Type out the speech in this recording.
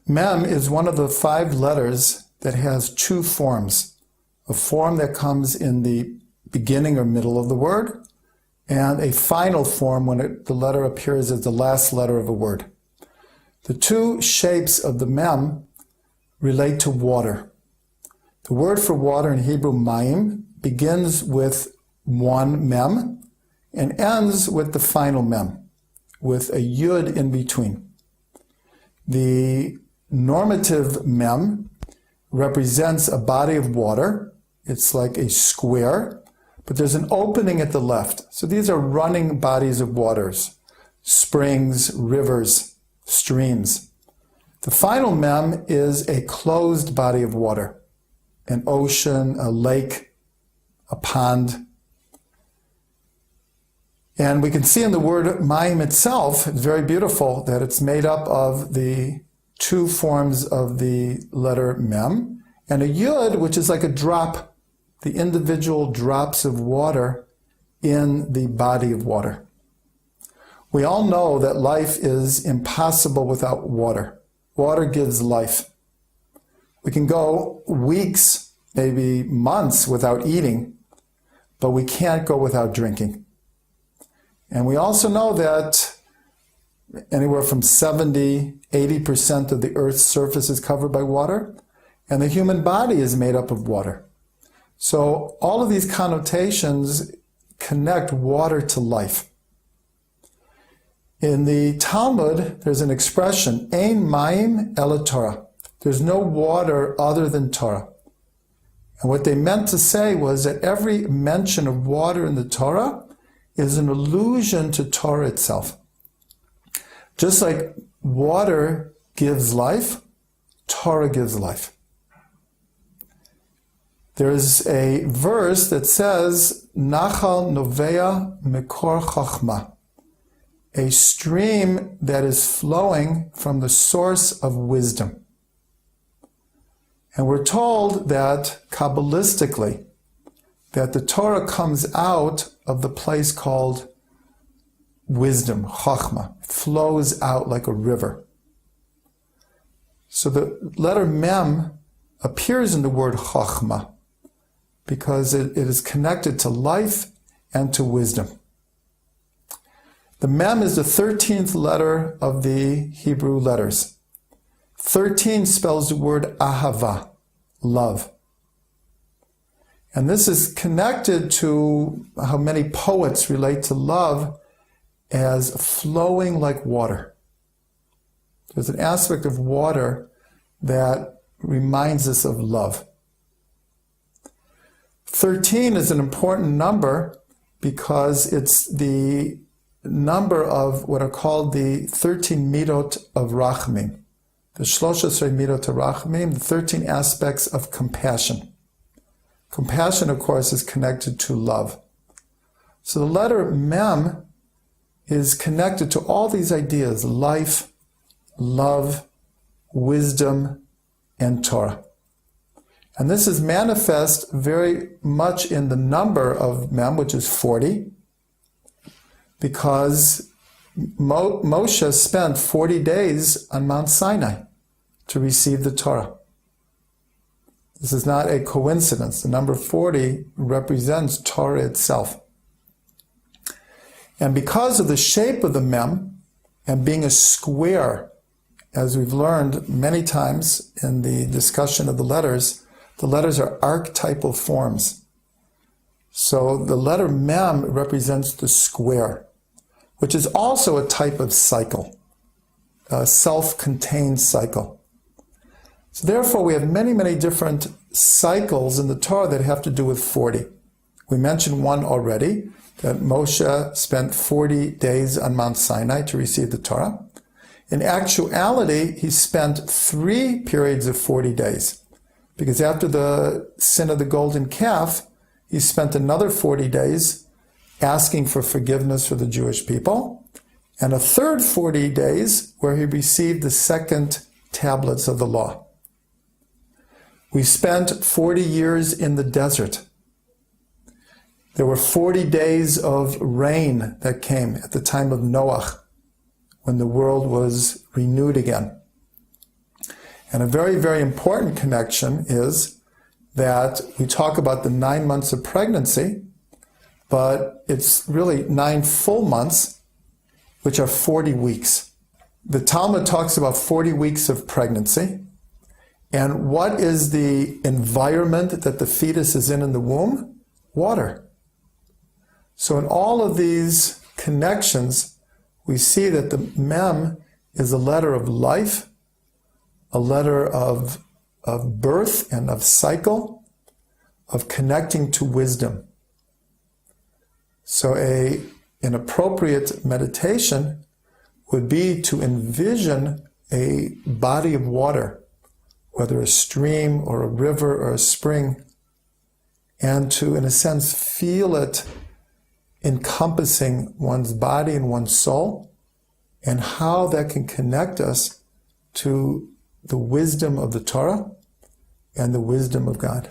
MEM is one of the 5 letters that has 2 forms. A form that comes in the beginning or middle of the word, and a final form when the letter appears as the last letter of a word. The 2 shapes of the MEM relate to water. The word for water in Hebrew, MEM, begins with one MEM and ends with the final MEM, with a yud in between. The normative MEM represents a body of water. It's like a square, but there's an opening at the left. So these are running bodies of waters, springs, rivers, streams. The final MEM is a closed body of water, an ocean, a lake, a pond. And we can see in the word MEM itself, it's very beautiful, that it's made up of the 2 forms of the letter MEM and a yud, which is like a drop, the individual drops of water in the body of water. We all know that life is impossible without water. Water gives life. We can go weeks, maybe months without eating, but we can't go without drinking. And we also know that anywhere from 70–80% of the Earth's surface is covered by water, and the human body is made up of water. So all of these connotations connect water to life. In the Talmud, there's an expression, Ein mayim ela Torah. There's no water other than Torah. And what they meant to say was that every mention of water in the Torah is an allusion to Torah itself. Just like water gives life, Torah gives life. There's a verse that says, Nachal novea mekor chachma, a stream that is flowing from the source of wisdom. And we're told that, Kabbalistically, that the Torah comes out of the place called wisdom, chachma, flows out like a river. So the letter MEM appears in the word chachma because it is connected to life and to wisdom. The MEM is the 13th letter of the Hebrew letters. 13 spells the word ahava, love. And this is connected to how many poets relate to love as flowing like water. There's an aspect of water that reminds us of love. 13 is an important number because it's the number of what are called the 13 midot of rachamim. The 13 midot of rachamim, the 13 aspects of compassion. Compassion, of course, is connected to love. So the letter MEM is connected to all these ideas: life, love, wisdom, and Torah. And this is manifest very much in the number of MEM, which is 40, because Moshe spent 40 days on Mount Sinai to receive the Torah. This is not a coincidence. The number 40 represents Torah itself. And because of the shape of the MEM and being a square, as we've learned many times in the discussion of the letters are archetypal forms. So the letter MEM represents the square, which is also a type of cycle, a self-contained cycle. So therefore, we have many, many different cycles in the Torah that have to do with 40. We mentioned one already, that Moshe spent 40 days on Mount Sinai to receive the Torah. In actuality, he spent 3 periods of 40 days, because after the sin of the golden calf, he spent another 40 days asking for forgiveness for the Jewish people, and a third 40 days where he received the second tablets of the law. We spent 40 years in the desert. There were 40 days of rain that came at the time of Noah, when the world was renewed again. And a very, very important connection is that we talk about the 9 months of pregnancy, but it's really 9 full months, which are 40 weeks. The Talmud talks about 40 weeks of pregnancy. And what is the environment that the fetus is in the womb? Water. So in all of these connections, we see that the MEM is a letter of life, a letter of birth and of cycle, of connecting to wisdom. So an appropriate meditation would be to envision a body of water, whether a stream or a river or a spring, and to, in a sense, feel it encompassing one's body and one's soul, and how that can connect us to the wisdom of the Torah and the wisdom of God.